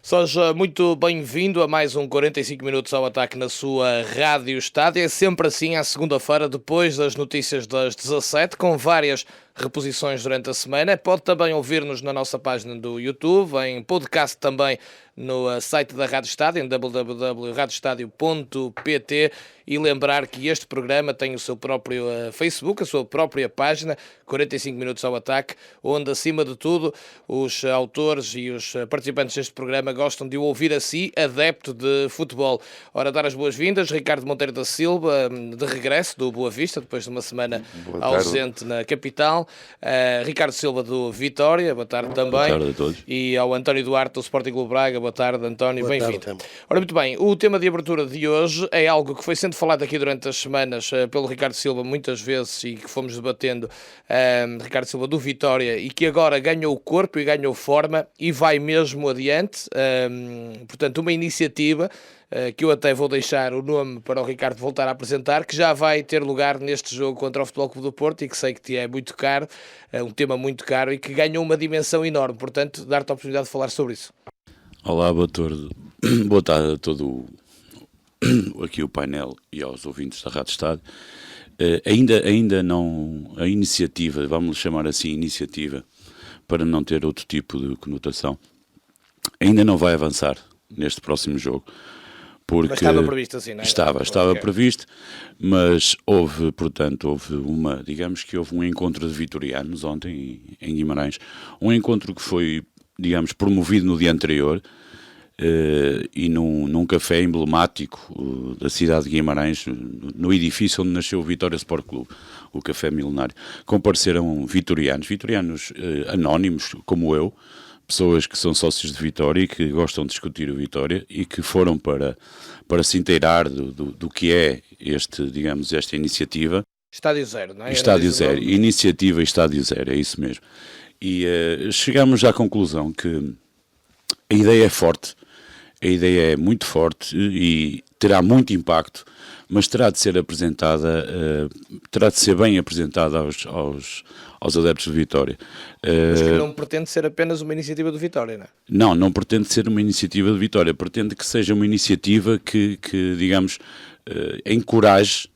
Seja muito bem-vindo a mais um 45 minutos ao ataque na sua Rádio Estádio. É sempre assim à segunda-feira, depois das notícias das 17, com várias reposições durante a semana. Pode também ouvir-nos na nossa página do YouTube, em podcast também no site da Rádio Estádio, em www.radioestadio.pt, e lembrar que este programa tem o seu próprio Facebook, a sua própria página, 45 minutos ao ataque, onde, acima de tudo, os autores e os participantes deste programa gostam de o ouvir assim, adepto de futebol. Ora, dar as boas-vindas, Ricardo Monteiro da Silva, de regresso do Boa Vista, depois de uma semana ausente na capital. Ricardo Silva do Vitória, boa tarde também. Boa tarde a todos. E ao António Duarte do Sporting Clube Braga, boa tarde, António, bem-vindo. Ora, muito bem, o tema de abertura de hoje é algo que foi sendo falado aqui durante as semanas pelo Ricardo Silva muitas vezes e que fomos debatendo, Ricardo Silva do Vitória, e que agora ganhou corpo e ganhou forma e vai mesmo adiante. Portanto, uma iniciativa que eu até vou deixar o nome para o Ricardo voltar a apresentar, que já vai ter lugar neste jogo contra o Futebol Clube do Porto e que sei que te é muito caro, um tema muito caro e que ganhou uma dimensão enorme. Portanto, dar-te a oportunidade de falar sobre isso. Olá, boa tarde. Boa tarde a todo aqui o painel e aos ouvintes da Rádio Estádio. Ainda não, a iniciativa, vamos chamar assim iniciativa, para não ter outro tipo de conotação, ainda não vai avançar neste próximo jogo. Porque mas estava previsto assim, não é? Estava previsto, mas houve um encontro de vitorianos ontem em Guimarães, um encontro que foi, promovido no dia anterior, e num café emblemático da cidade de Guimarães, no edifício onde nasceu o Vitória Sport Clube, o Café Milenário. Compareceram vitorianos anónimos, como eu, pessoas que são sócios de Vitória e que gostam de discutir o Vitória e que foram para se inteirar do que é esta iniciativa. Estádio Zero, não é? Estádio Zero, iniciativa Estádio Zero, é isso mesmo. E chegamos à conclusão que a ideia é forte, a ideia é muito forte e terá muito impacto, mas terá de ser bem apresentada aos adeptos de Vitória. Mas que não pretende ser apenas uma iniciativa do Vitória, não é? Não pretende ser uma iniciativa de Vitória, pretende que seja uma iniciativa que encoraje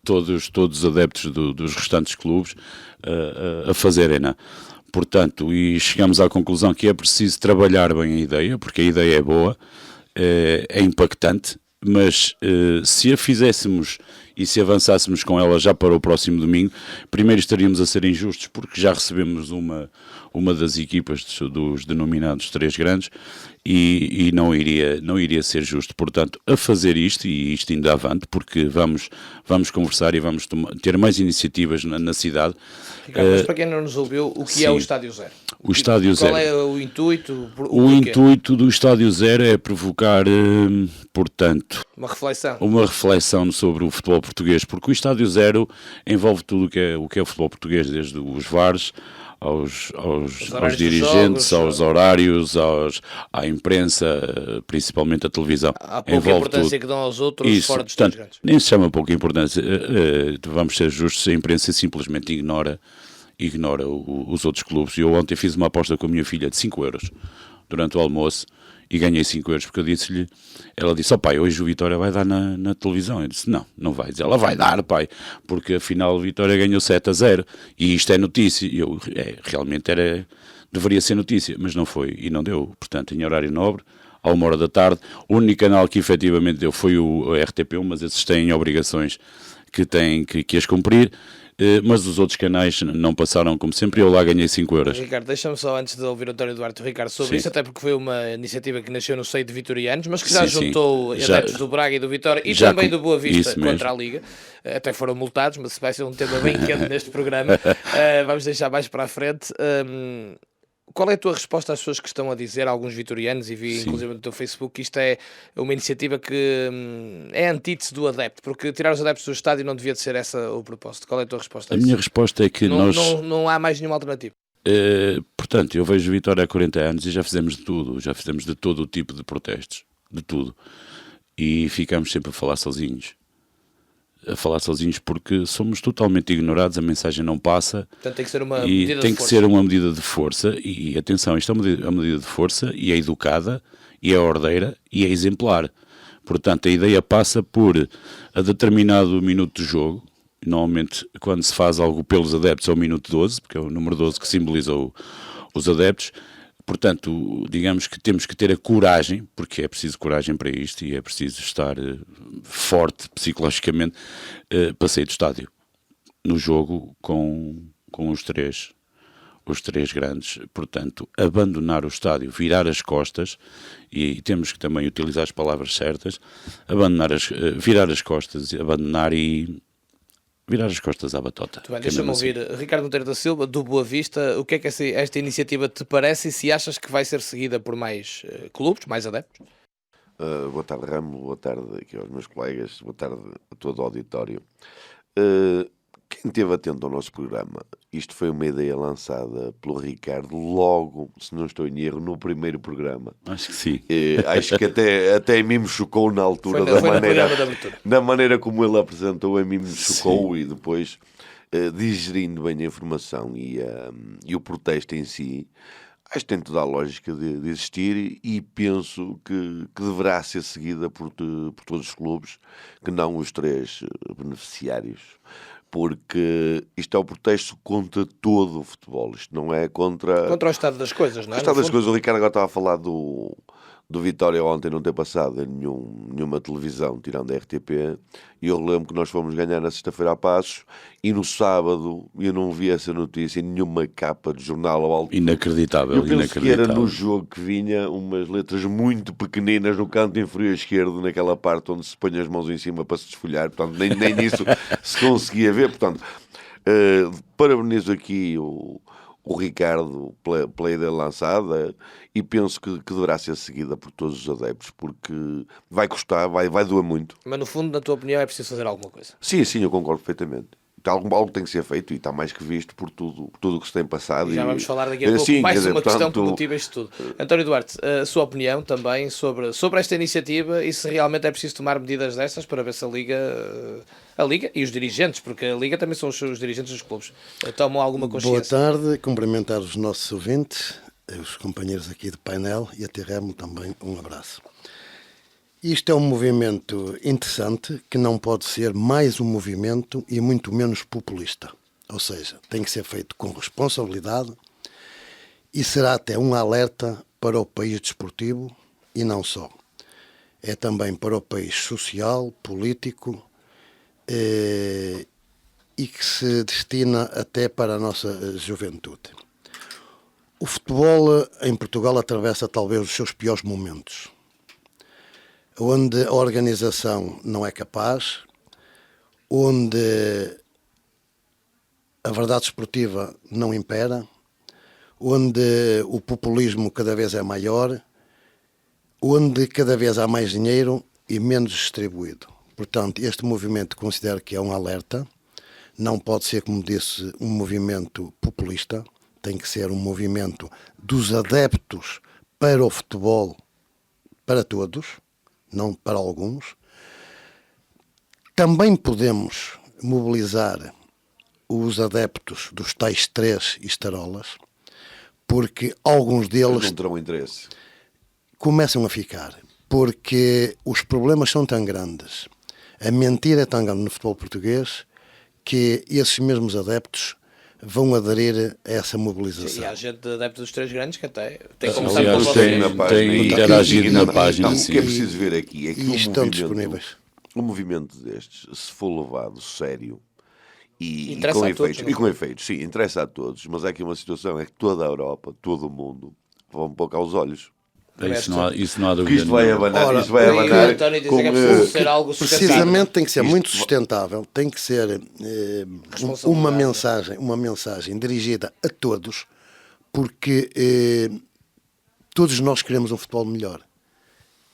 todos os adeptos dos restantes clubes a fazerem-na. Portanto, e chegamos à conclusão que é preciso trabalhar bem a ideia, porque a ideia é boa, é impactante, mas se a fizéssemos e se avançássemos com ela já para o próximo domingo, primeiro estaríamos a ser injustos, porque já recebemos uma das equipas dos denominados três grandes e não iria ser justo. Portanto, a fazer isto, e isto ainda avante, porque vamos conversar e vamos ter mais iniciativas na cidade. Ricardo, mas para quem não nos ouviu, o que é o Estádio Zero? O Estádio Zero. Qual é o intuito? O intuito do Estádio Zero é provocar, portanto, uma reflexão sobre o futebol português, porque o Estádio Zero envolve tudo o que é o futebol português, desde os VARs, aos dirigentes, aos horários, à imprensa, principalmente a televisão. Há pouca importância que dão aos outros fora dos Estados grandes. Nem se chama pouca importância. Vamos ser justos, a imprensa simplesmente ignora os outros clubes. Eu ontem fiz uma aposta com a minha filha de 5 euros durante o almoço e ganhei 5 euros, porque eu disse-lhe, ela disse, pai, hoje o Vitória vai dar na televisão. Eu disse, não vai. Ela vai dar, pai, porque afinal o Vitória ganhou 7-0 e isto é notícia. E eu, realmente deveria ser notícia, mas não foi e não deu. Portanto, em horário nobre, à 13h, o único canal que efetivamente deu foi o RTP1, mas esses têm obrigações que têm que as cumprir. Mas os outros canais não passaram como sempre e eu lá ganhei 5 euros. Ricardo, deixa-me só, antes de ouvir o António Duarte e o Ricardo sobre isso, até porque foi uma iniciativa que nasceu no seio de vitorianos, mas que já juntou adeptos do Braga e do Vitória e também do Boa Vista contra a Liga. Até foram multados, mas vai ser um tema bem quente neste programa. Vamos deixar mais para a frente. Qual é a tua resposta às pessoas que estão a dizer, alguns vitorianos, e vi inclusive no teu Facebook, que isto é uma iniciativa que é antítese do adepto, porque tirar os adeptos do estádio não devia de ser essa o propósito? Qual é a tua resposta a isso? A minha resposta é que não há mais nenhuma alternativa. Portanto, eu vejo Vitória há 40 anos e já fizemos de tudo, já fizemos de todo o tipo de protestos, de tudo, e ficamos sempre a falar sozinhos. Porque somos totalmente ignorados, a mensagem não passa. Portanto, tem que ser uma medida de força. Tem que ser uma medida de força e atenção, isto é uma medida de força e é educada e é ordeira e é exemplar. Portanto, a ideia passa por, a determinado minuto de jogo, normalmente quando se faz algo pelos adeptos é o minuto 12, porque é o número 12 que simboliza os adeptos. Portanto, digamos que temos que ter a coragem, porque é preciso coragem para isto e é preciso estar forte psicologicamente para sair do estádio. No jogo com os três grandes, portanto, abandonar o estádio, virar as costas, e temos que também utilizar as palavras certas, virar as costas, abandonar e virar as costas à batota. Muito bem, deixa-me ouvir. Ricardo Monteiro da Silva, do Boa Vista, o que é que esta iniciativa te parece e se achas que vai ser seguida por mais clubes, mais adeptos? Boa tarde, Ramo, boa tarde aqui aos meus colegas, boa tarde a todo o auditório. Quem esteve atento ao nosso programa, isto foi uma ideia lançada pelo Ricardo logo, se não estou em erro, no primeiro programa. Acho que sim. Acho que até a mim me chocou na altura, da maneira como ele apresentou, a mim me chocou. Sim. E depois, digerindo bem a informação e o protesto em si, acho que tem toda a lógica de existir e penso que deverá ser seguida por todos os clubes, que não os 3 beneficiários. Porque isto é o protesto contra todo o futebol, isto não é contra o estado das coisas, não é? O estado das coisas. O Ricardo agora estava a falar do Vitória ontem não ter passado em nenhuma televisão, tirando a RTP, e eu lembro que nós fomos ganhar na sexta-feira a Passos, e no sábado eu não vi essa notícia em nenhuma capa de jornal ou algo. Inacreditável, eu penso que era no jogo que vinha umas letras muito pequeninas no canto inferior esquerdo, naquela parte onde se põe as mãos em cima para se desfolhar, portanto nem isso se conseguia ver. Portanto, parabenizo aqui o Ricardo pela ideia lançada e penso que deverá ser seguida por todos os adeptos, porque vai custar, vai doer muito. Mas no fundo, na tua opinião, é preciso fazer alguma coisa? Sim, eu concordo perfeitamente. Algo tem que ser feito e está mais que visto por tudo o que se tem passado. E já vamos falar daqui a pouco mais uma questão que motiva isto tudo. António Duarte, a sua opinião também sobre esta iniciativa e se realmente é preciso tomar medidas dessas para ver se a Liga e os dirigentes, porque a Liga também são os dirigentes dos clubes, tomam alguma consciência. Boa tarde, cumprimentar os nossos ouvintes, os companheiros aqui de painel e a Terremo também um abraço. Isto é um movimento interessante que não pode ser mais um movimento e muito menos populista. Ou seja, tem que ser feito com responsabilidade e será até um alerta para o país desportivo e não só. É também para o país social, político e que se destina até para a nossa juventude. O futebol em Portugal atravessa talvez os seus piores momentos, onde a organização não é capaz, onde a verdade esportiva não impera, onde o populismo cada vez é maior, onde cada vez há mais dinheiro e menos distribuído. Portanto, este movimento considero que é um alerta, não pode ser, como disse, um movimento populista, tem que ser um movimento dos adeptos para o futebol, para todos, não para alguns. Também podemos mobilizar os adeptos dos tais 3 estarolas, porque alguns deles não terão interesse. Começam a ficar, porque os problemas são tão grandes, a mentira é tão grande no futebol português, que esses mesmos adeptos vão aderir a essa mobilização. Sim, e há gente de adeptos dos 3 grandes que até tem interagido na página. O que é preciso ver aqui é que estão disponíveis. Um movimento destes, se for levado sério e com efeitos, sim, interessa a todos, mas há aqui uma situação, é que toda a Europa, todo o mundo, vão pôr cá os olhos. Isso não há dúvida. Isto vai abanar. Precisamente tem que ser muito sustentável, tem que ser uma mensagem dirigida a todos, porque todos nós queremos um futebol melhor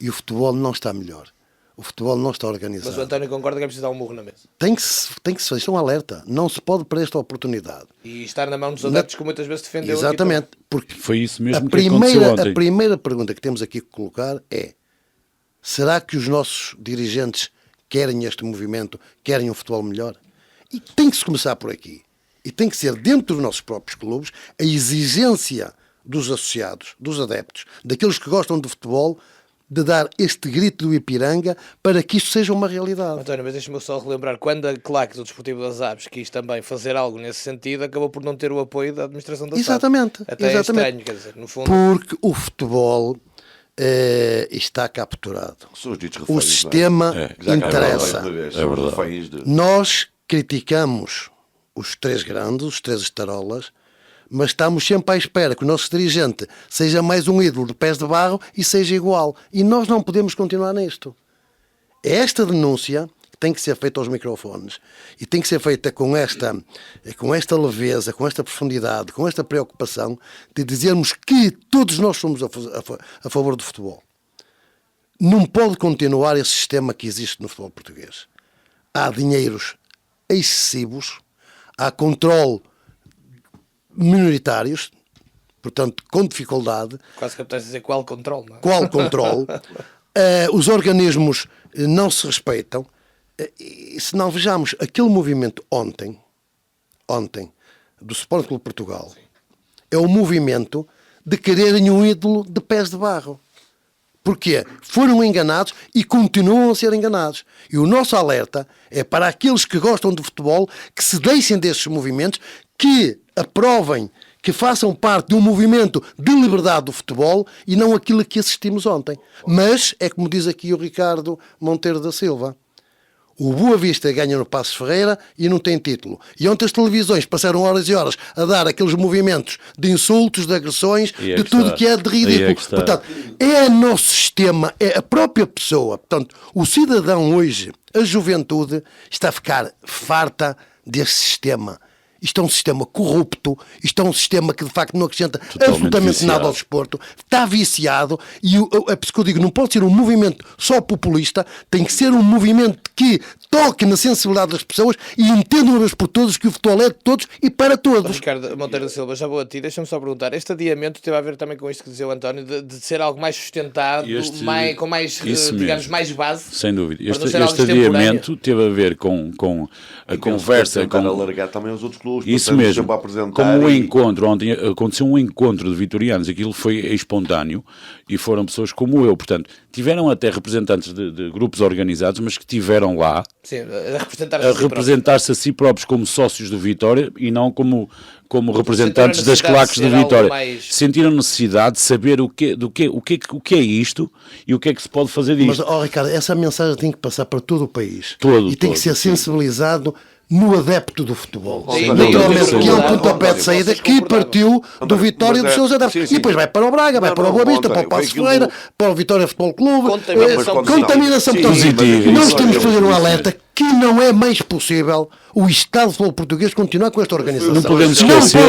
e o futebol não está melhor. O futebol não está organizado. Mas o António concorda que é preciso dar um murro na mesa. Tem que se fazer um alerta. Não se pode perder esta oportunidade. E estar na mão dos adeptos que muitas vezes defendeu. Exatamente. Porque foi isso mesmo que aconteceu ontem. A primeira pergunta que temos aqui que colocar é: será que os nossos dirigentes querem este movimento, querem um futebol melhor? E tem que se começar por aqui. E tem que ser dentro dos nossos próprios clubes a exigência dos associados, dos adeptos, daqueles que gostam de futebol, de dar este grito do Ipiranga para que isto seja uma realidade. António, mas deixa-me só relembrar, quando a claque do Desportivo das Aves quis também fazer algo nesse sentido, acabou por não ter o apoio da administração da SAD. Exatamente. Até exatamente. É estranho, quer dizer, no fundo... Porque o futebol está capturado. O sistema interessa. É verdade. Nós criticamos os 3 grandes, os 3 estarolas, mas estamos sempre à espera que o nosso dirigente seja mais um ídolo de pés de barro e seja igual. E nós não podemos continuar nisto. É esta denúncia que tem que ser feita aos microfones e tem que ser feita com esta leveza, com esta profundidade, com esta preocupação de dizermos que todos nós somos a favor do futebol. Não pode continuar esse sistema que existe no futebol português. Há dinheiros excessivos, há controle minoritários, portanto, com dificuldade. Quase que apetece dizer qual controle, não é? Qual controle? Os organismos não se respeitam. E se não vejamos aquele movimento ontem do Sport Clube Portugal, é o movimento de quererem um ídolo de pés de barro. Porquê? Foram enganados e continuam a ser enganados. E o nosso alerta é para aqueles que gostam de futebol, que se deixem desses movimentos, que aprovem, que façam parte de um movimento de liberdade do futebol e não aquilo a que assistimos ontem. Mas, é como diz aqui o Ricardo Monteiro da Silva, o Boa Vista ganha no Passos Ferreira e não tem título. E ontem as televisões passaram horas e horas a dar aqueles movimentos de insultos, de agressões, de tudo que é de ridículo. Portanto, é o nosso sistema, é a própria pessoa. Portanto, o cidadão hoje, a juventude, está a ficar farta desse sistema. Isto é um sistema corrupto, isto é um sistema que de facto não acrescenta absolutamente nada ao desporto, está viciado e é por isso que eu digo, não pode ser um movimento só populista, tem que ser um movimento que toque na sensibilidade das pessoas e entenda uma vez por todas que o futebol é de todos e para todos. Ricardo Monteiro da Silva, já vou a ti, deixa-me só perguntar, este adiamento teve a ver também com isto que dizia o António, de ser algo mais sustentado, com mais, digamos, mais base? Sem dúvida. Este adiamento teve a ver com a conversa, com alargar também aos outros clubes. Isso mesmo, como encontro, ontem aconteceu um encontro de vitorianos, aquilo foi espontâneo e foram pessoas como eu, portanto, tiveram até representantes de grupos organizados, mas que tiveram lá a representar-se a si próprios como sócios do Vitória e não como representantes das claques do Vitória. Sentiram necessidade de saber o que é isto e o que é que se pode fazer disto. Mas, Ricardo, essa mensagem tem que passar para todo o país. E tem que ser sensibilizado no adepto do futebol. Naturalmente, que é um pontapé de saída que partiu do Vitória dos seus adeptos. E depois vai para o Braga, vai para o Boa Vista, para o Passos Ferreira, para o Vitória Futebol Clube. Contaminação positiva. Nós temos que fazer um alerta que não é mais possível o Estado de futebol português continuar com esta organização. Não podemos esquecer,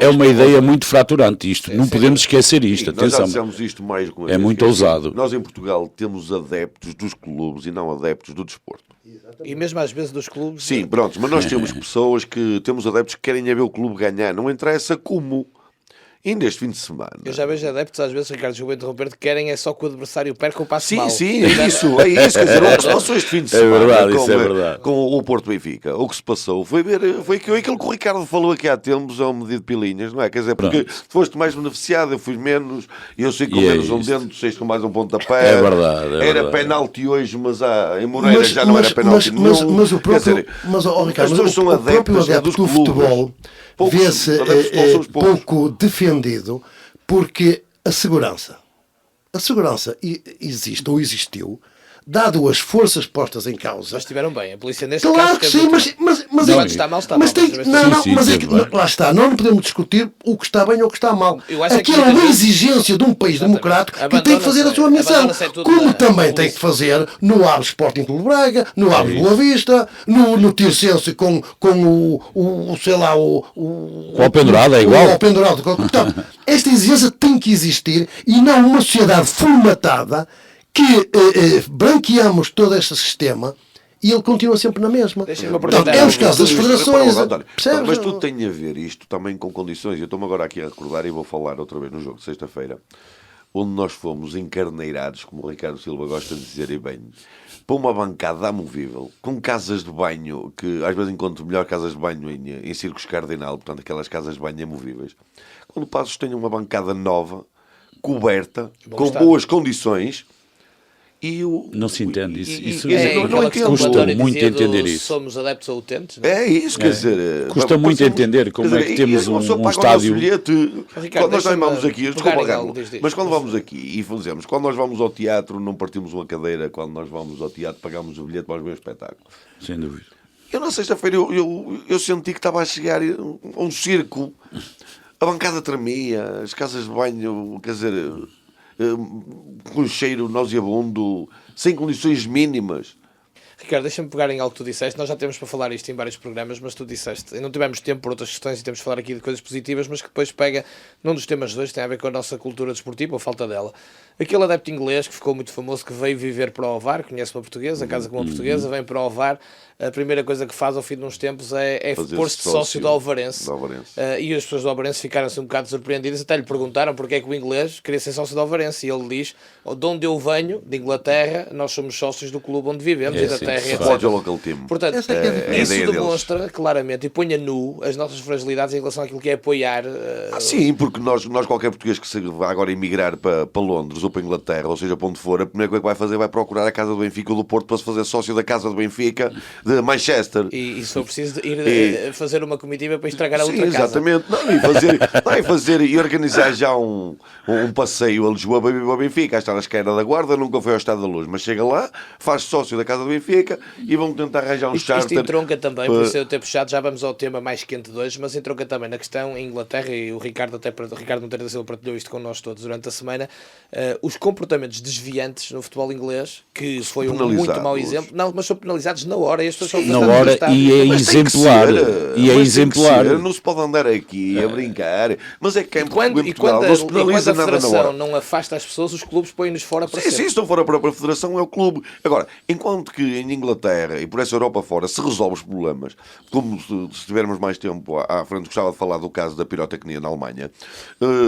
é uma ideia muito fraturante isto. Não podemos esquecer isto. Nós já dissemos isto mais alguma vez. É muito ousado. Nós em Portugal temos adeptos dos clubes e não adeptos do desporto. E mesmo às vezes dos clubes. Sim, pronto, mas nós temos pessoas que temos adeptos que querem ver o clube ganhar, não interessa como. Ainda este fim de semana. Eu já vejo adeptos, às vezes, Ricardo, desculpa interromper, que querem é só que o adversário perca ou passe mal. Sim, é isso. Quer dizer, o que se passou este fim de semana com o Porto Benfica, o que se passou foi aquilo que o Ricardo falou aqui há tempos, ao medir de pilinhas, não é? Quer dizer, porque foste mais beneficiado, eu fui menos, eu sei que com menos um dentro, sei com mais um pontapé. É verdade. Era penalti hoje, mas em Moreira já não era penalti nenhum. Mas o próprio, Ricardo, o próprio adepto do futebol vê-se pouco defendido porque a segurança existe ou existiu, dado as forças postas em causa. Mas estiveram bem, a polícia neste caso... Claro que sim, mas está mal, está mal. Mas é que lá está, nós não podemos discutir o que está bem ou o que está mal. Aquilo é uma exigência de um país democrático que tem que fazer a sua missão, como também tem que fazer no Aves Sporting Clube Braga, no Aves Boa Vista, no Tirsense com o sei lá, o Alpendurado é igual. O Alpendurado. Portanto, esta exigência tem que existir e não uma sociedade formatada que branqueamos todo este sistema e ele continua sempre na mesma. Portanto, é os casos das federações. Mas tudo tem a ver isto também com condições. Eu estou-me agora aqui a recordar e vou falar outra vez no jogo de sexta-feira, onde nós fomos encarneirados, como o Ricardo Silva gosta de dizer e bem, para uma bancada amovível, com casas de banho, que às vezes encontro melhor casas de banho em Circos Cardinal, portanto aquelas casas de banho amovíveis. Quando Passos tem uma bancada nova, coberta, com boas condições, Não se entende isso. Não entendo. Custa muito entender isso. Somos adeptos a utentes. Não? É isso, quer dizer... Custa muito entender como é que temos um estádio... Quando nós vamos aqui, mas quando vamos aqui e fazemos, quando nós vamos ao teatro não partimos uma cadeira, quando nós vamos ao teatro pagamos o bilhete para ver o espetáculo. Sem dúvida. Eu na sexta-feira eu senti que estava a chegar a um circo, a bancada tremia, as casas de banho, quer dizer, com cheiro nauseabundo, sem condições mínimas. Ricardo, deixa-me pegar em algo que tu disseste. Nós já temos para falar isto em vários programas, mas tu disseste, e não tivemos tempo por outras questões e temos de falar aqui de coisas positivas, mas que depois pega num dos temas de hoje, tem a ver com a nossa cultura desportiva, ou falta dela. Aquele adepto inglês que ficou muito famoso, que veio viver para o Ovar, conhece uma portuguesa, casa com uma portuguesa, vem para o Ovar, a primeira coisa que faz ao fim de uns tempos é pôr-se de sócio do Ovarense. E as pessoas do Ovarense ficaram-se um bocado surpreendidas, até lhe perguntaram porque é que o inglês queria ser sócio do Ovarense, e ele diz, de onde eu venho, de Inglaterra, nós somos sócios do clube onde vivemos, e da terra, etc. Portanto, isso demonstra claramente e põe a nu as nossas fragilidades em relação àquilo que é apoiar. Sim, porque nós qualquer português que se vá agora emigrar para Londres ou para a Inglaterra, ou seja, para onde for, a primeira coisa que vai fazer vai procurar a casa do Benfica ou do Porto para se fazer sócio da casa do Benfica de Manchester. E se for preciso ir fazer uma comitiva para estragar a outra casa. Exatamente. E organizar já um passeio a Lisboa para vir para o Benfica. Está na esquerda da Guarda, nunca foi ao Estado da Luz, mas chega lá, faz sócio da casa do Benfica e vão tentar arranjar um charter. Isto entronca também, por isso eu ter puxado, já vamos ao tema mais quente de hoje, mas entronca também na questão em Inglaterra, e o Ricardo Monteiro da Silva partilhou isto com nós todos durante a semana, os comportamentos desviantes no futebol inglês, que foi um muito mau exemplo, não, mas são penalizados na hora, e as pessoas na hora, e é exemplar. Não se pode andar aqui a brincar, mas é que quando a Federação não afasta as pessoas, os clubes põem-nos fora para sempre. Sim, estão fora para a Federação, é o clube. Agora, enquanto que em Inglaterra e por essa Europa fora se resolve os problemas, como se tivermos mais tempo à frente, gostava de falar do caso da pirotecnia na Alemanha,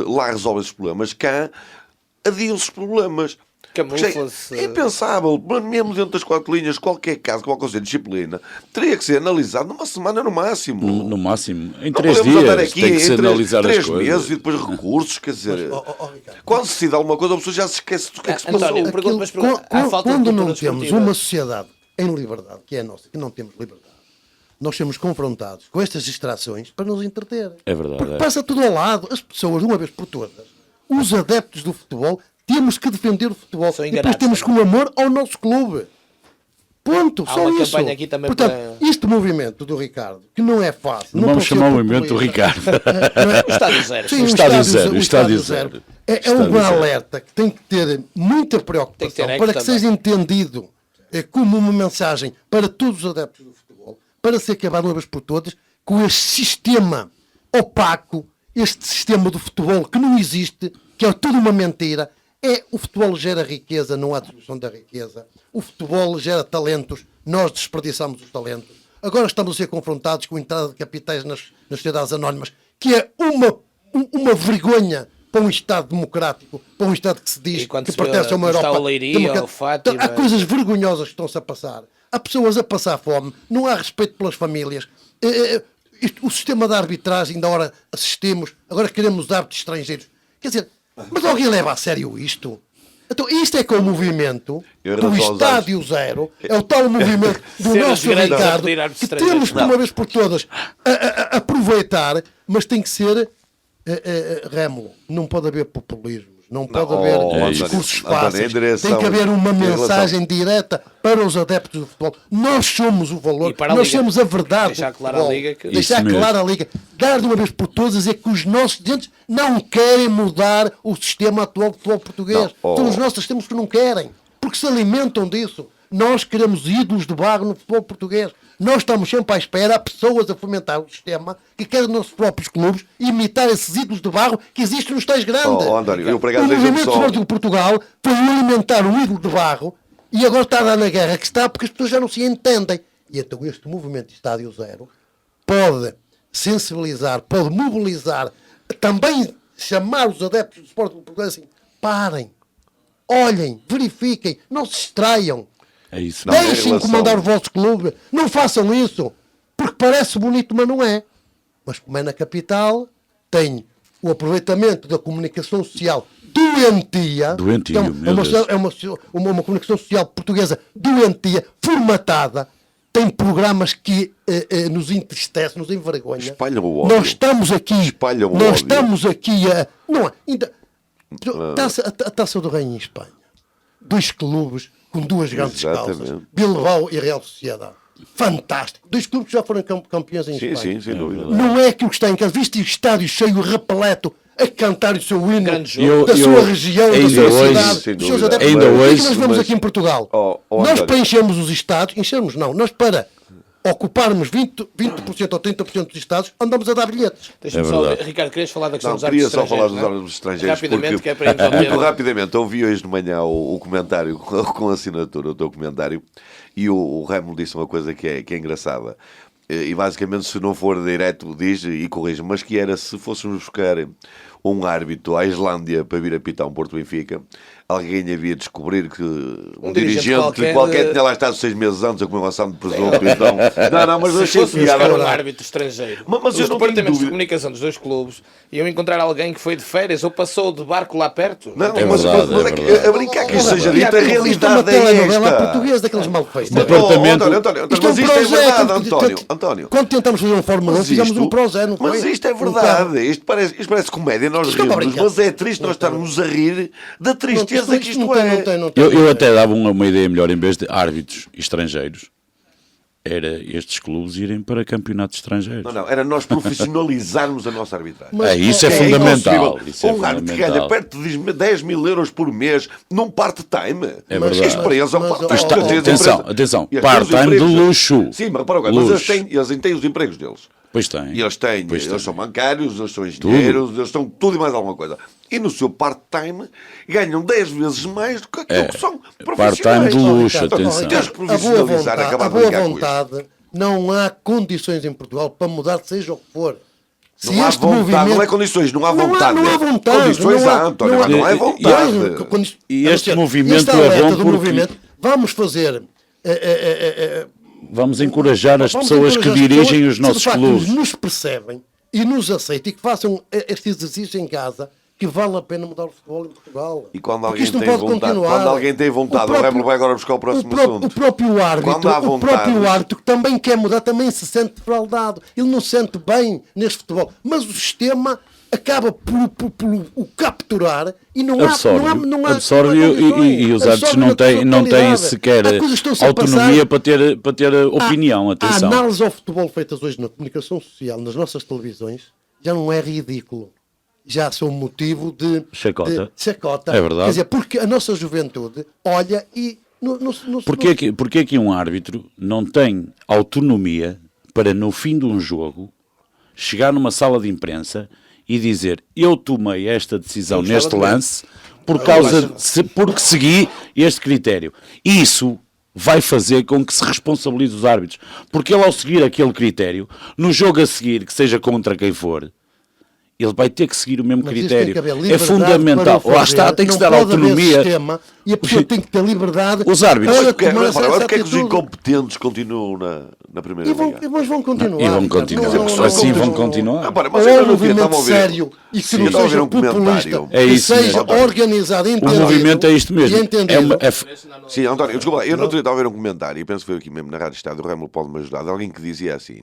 lá resolve esses problemas, cá adiam-se os problemas. É impensável, mesmo dentro das 4 linhas, qualquer caso, qualquer disciplina, teria que ser analisado numa semana no máximo. No máximo, em 3 dias, tem que ser analisar as coisas. 3 meses e depois recursos, quer dizer, quando se decide alguma coisa, a pessoa já se esquece do que é que se passou. Quando não temos uma sociedade em liberdade, que é a nossa, que não temos liberdade, nós somos confrontados com estas distrações para nos entreter. É verdade. Porque passa tudo ao lado. As pessoas, de uma vez por todas, os adeptos do futebol, temos que defender o futebol. E depois temos com amor ao nosso clube. Ponto, há só uma isso. Campanha aqui também. Portanto, este movimento do Ricardo, que não é fácil... Não vamos chamar o movimento do Ricardo. O Estádio Zero. Sim, o Estádio Zero. É um alerta que tem que ter muita preocupação para que seja entendido como uma mensagem para todos os adeptos do futebol, para se acabar uma vez por todas com este sistema opaco, este sistema do futebol que não existe, que é tudo uma mentira. O futebol gera riqueza, não há destruição da riqueza. O futebol gera talentos, nós desperdiçamos os talentos. Agora estamos a ser confrontados com a entrada de capitais nas sociedades anónimas, que é uma vergonha para um Estado democrático, para um Estado que se diz que pertence a uma Europa democrática. Há coisas vergonhosas que estão-se a passar. Há pessoas a passar fome, não há respeito pelas famílias. O sistema da arbitragem, da hora assistimos, agora queremos árbitros estrangeiros. Quer dizer, mas alguém leva a sério isto? Então isto é que é o movimento do Estádio Zero, é o tal movimento do nosso Ricardo, que temos de uma vez por todas aproveitar, mas tem que ser Rémulo, não pode haver populismos, não pode haver discursos fáceis, tem que haver uma mensagem direta para os adeptos do futebol. Nós somos o valor, nós somos a verdade. Deixar clara a Liga, dar de uma vez por todas, dizer que os nossos dirigentes não querem mudar o sistema atual do futebol português. São os nossos sistemas que não querem, porque se alimentam disso. Nós queremos ídolos de barro no futebol português. Nós estamos sempre à espera, há pessoas a fomentar o sistema que querem nos nossos próprios clubes imitar esses ídolos de barro que existem nos tais grandes. António, o movimento Sporting de Portugal foi alimentar um ídolo de barro e agora está a dar na guerra que está porque as pessoas já não se entendem. E então este movimento de Estádio Zero pode sensibilizar, pode mobilizar, também chamar os adeptos do Sporting de Portugal assim, parem, olhem, verifiquem, não se distraiam. É isso. Deixem comandar o vosso clube. Não façam isso. Porque parece bonito, mas não é. Mas como é na capital, tem o aproveitamento da comunicação social doentia. Doentio, uma comunicação social portuguesa doentia, formatada. Tem programas que nos entristecem, nos envergonham. Espalham o ódio. Nós estamos aqui. Espalham o nós ódio. estamos aqui a. Não há. Ainda, a Taça do Rei em Espanha. 2 clubes com 2 grandes causas. Bilbao e Real Sociedade. Fantástico. 2 clubes que já foram campeões em Espanha. Sim, sem dúvida. Não é aquilo que está em casa. Viste o estádio cheio, repleto, a cantar o seu hino da Eu sua região, da sua cidade, dos seus adeptos. Ainda hoje, o que nós vemos aqui em Portugal? Nós para enchermos os estádios, nós para ocuparmos 20% ou 30% dos estádios, andamos a dar bilhetes. Deixa-me só, Ricardo, querias falar da questão dos árbitros estrangeiros? Queria só falar dos árbitros estrangeiros. Rapidamente, que é para muito rapidamente, eu ouvi hoje de manhã o comentário com assinatura, o teu comentário, e o Remo disse uma coisa que é engraçada. E basicamente, se não for direto, diz e corrige, mas que era se fôssemos buscar um árbitro à Islândia para vir apitar um Porto Benfica, alguém havia de descobrir que um dirigente qualquer tinha lá estado 6 meses antes a comer um assado de presunto. Então, não, mas se fosse buscar um árbitro estrangeiro, os departamentos de comunicação dos 2 clubes iam encontrar alguém que foi de férias ou passou de barco lá perto. Não, mas a brincar que isto seja dito, a realidade é esta. Português daqueles mal feitos. António, mas isto é verdade, António. Quando tentamos fazer um Fórmula 1, fizemos um prosé, não foi? Mas isto é verdade. Isto parece comédia, nós rimos, mas é triste nós estarmos a rir da tristeza que isto é. Eu até dava uma ideia melhor, em vez de árbitros estrangeiros, era estes clubes irem para campeonatos estrangeiros. Não, era nós profissionalizarmos a nossa arbitragem. Isso é fundamental. Um árbitro que ganha perto de 10 mil euros por mês num part-time. É verdade. Isto para eles é um part-time. Atenção, part-time de luxo. Sim, mas para mas eles têm os empregos deles. Pois tem. E eles são bancários, eles são engenheiros, eles são tudo e mais alguma coisa. E no seu part-time ganham 10 vezes mais do que aquilo que são profissionais. Part-time de luxo, atenção. Tens que profissionalizar, a boa vontade, não há condições em Portugal para mudar seja o que for. Não há vontade, não é condições, não há vontade. Não há vontade. Condições há, António, mas não é vontade. E este movimento é bom porque... Vamos fazer... Vamos encorajar as pessoas que dirigem os nossos clubes. Que nos percebem e nos aceitem e que façam este exercício em casa, que vale a pena mudar o futebol em Portugal. E quando alguém tem vontade, o Remo vai agora buscar o próximo assunto. O próprio árbitro que também quer mudar, também se sente defraudado. Ele não se sente bem neste futebol. Mas o sistema acaba por o capturar e não há absorve e os árbitros não têm sequer autonomia para ter opinião. Atenção. A análise ao futebol feitas hoje na comunicação social, nas nossas televisões, já não é ridículo. Já são motivo de chacota. É verdade. Quer dizer, porque a nossa juventude olha e... Porque que um árbitro não tem autonomia para, no fim de um jogo, chegar numa sala de imprensa e dizer, eu tomei esta decisão neste lance porque segui este critério. Isso vai fazer com que se responsabilize os árbitros. Porque ele, ao seguir aquele critério, no jogo a seguir, que seja contra quem for, ele vai ter que seguir o mesmo critério. É fundamental. Lá está, tem que se dar autonomia. E a pessoa tem que ter liberdade. Os árbitros. Porque é que os incompetentes continuam na primeira liga? Mas vão continuar. E vão continuar. Assim vão continuar. Mas é um movimento sério e que não seja populista. Que seja organizado, entendido. O movimento é isto mesmo. Sim, António, desculpa, eu não estava a ver um comentário, e penso que foi aqui mesmo na Rádio Estado, o Remo pode-me ajudar, de alguém que dizia assim,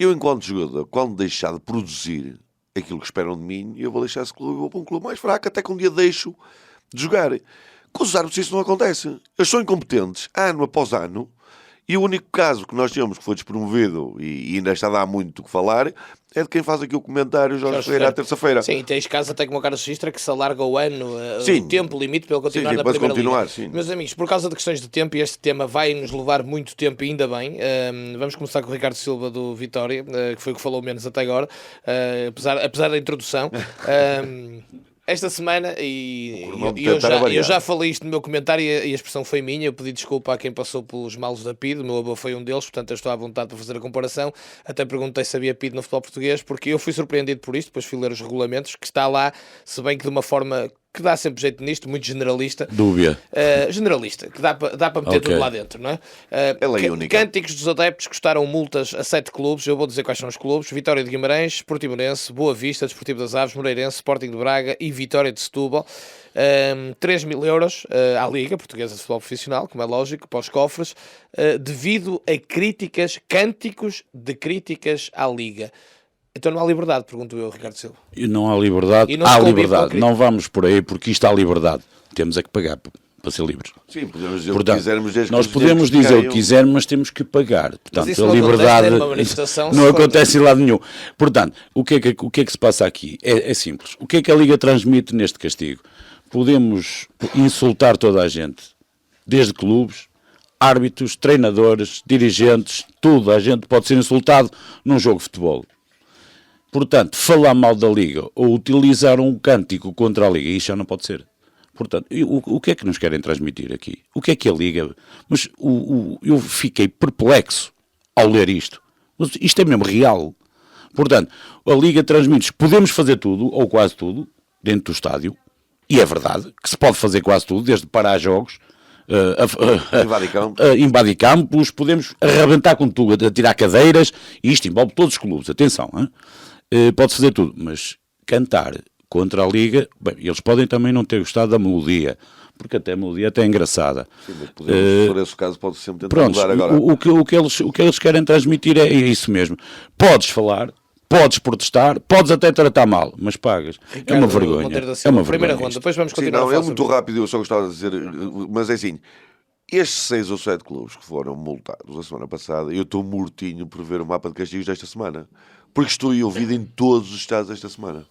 eu enquanto jogador, quando deixar de produzir aquilo que esperam de mim, eu vou deixar esse clube, eu vou para um clube mais fraco, até que um dia deixo de jogar. Com os árbitros isso não acontece. Eles são incompetentes, ano após ano, e o único caso que nós temos que foi despromovido, e ainda está a dar muito o que falar, é de quem faz aqui o comentário, Jorge Ferreira, à terça-feira. Sim, tens casos até como o Carlos Registra que se alarga o ano, o tempo limite para ele continuar na primeira liga. Sim. Meus amigos, por causa de questões de tempo, e este tema vai nos levar muito tempo, ainda bem, vamos começar com o Ricardo Silva do Vitória, que foi o que falou menos até agora, apesar da introdução. Esta semana, eu já falei isto no meu comentário e a expressão foi minha, eu pedi desculpa a quem passou pelos males da PID, o meu avô foi um deles, portanto eu estou à vontade para fazer a comparação, até perguntei se havia PID no futebol português, porque eu fui surpreendido por isto, depois fui ler os regulamentos, que está lá, se bem que de uma forma que dá sempre jeito nisto, muito generalista. Dúbia. Generalista, que dá para meter tudo lá dentro, não é? Ela é única. Cânticos dos adeptos custaram multas a 7 clubes, eu vou dizer quais são os clubes: Vitória de Guimarães, Portimonense, Boa Vista, Desportivo das Aves, Moreirense, Sporting de Braga e Vitória de Setúbal. 3.000 euros à Liga Portuguesa de Futebol Profissional, como é lógico, para os cofres, devido a cânticos de críticas à Liga. Então não há liberdade, pergunto eu, Ricardo Silva. E não há liberdade, há liberdade. Não vamos por aí, porque isto há liberdade. Temos é que pagar para ser livres. Sim, podemos dizer o que quisermos. Nós podemos dizer o que quisermos, mas temos que pagar. Portanto, a liberdade não acontece em lado nenhum. Portanto, o que é que se passa aqui? É simples. O que é que a Liga transmite neste castigo? Podemos insultar toda a gente, desde clubes, árbitros, treinadores, dirigentes, tudo. A gente pode ser insultado num jogo de futebol. Portanto, falar mal da Liga ou utilizar um cântico contra a Liga, isso já não pode ser. Portanto, o que é que nos querem transmitir aqui? O que é que a Liga... Mas eu fiquei perplexo ao ler isto. Mas isto é mesmo real. Portanto, a Liga transmite, podemos fazer tudo, ou quase tudo, dentro do estádio, e é verdade que se pode fazer quase tudo, desde parar jogos, invadir campos, podemos arrebentar com tudo, tirar cadeiras, e isto envolve todos os clubes, atenção, pode fazer tudo, mas cantar contra a Liga, bem, eles podem também não ter gostado da melodia, porque até a melodia até é engraçada. Sim, mas podemos, por esse caso, pode sempre tentar mudar agora. O que eles querem transmitir é isso mesmo. Podes falar, podes protestar, podes até tratar mal, mas pagas. Ricardo, é uma vergonha. É uma primeira vergonha ronda, depois vamos Sim, continuar. não, é muito rápido, eu só gostava de dizer, mas é assim, estes 6 ou 7 clubes que foram multados a semana passada, eu estou mortinho por ver o mapa de castigos desta semana, porque estou ouvido em todos os estados desta semana.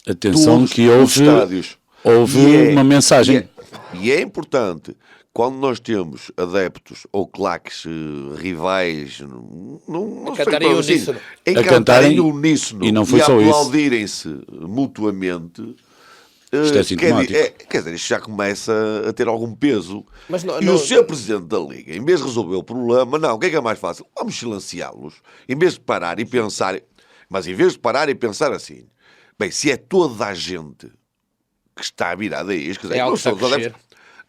Atenção todos que houve uma mensagem. E é importante, quando nós temos adeptos ou claques rivais, não cantarem uníssono. Em cantarem uníssono e não foi só isso. Aplaudirem-se mutuamente. Isto é sintomático. Quer dizer, isto já começa a ter algum peso. Mas o Sr. Presidente da Liga, em vez de resolver o problema, não, o que é mais fácil? Vamos silenciá-los. Em vez de parar e pensar... Mas em vez de parar e pensar assim, bem, se é toda a gente que está virada a isto, quer dizer,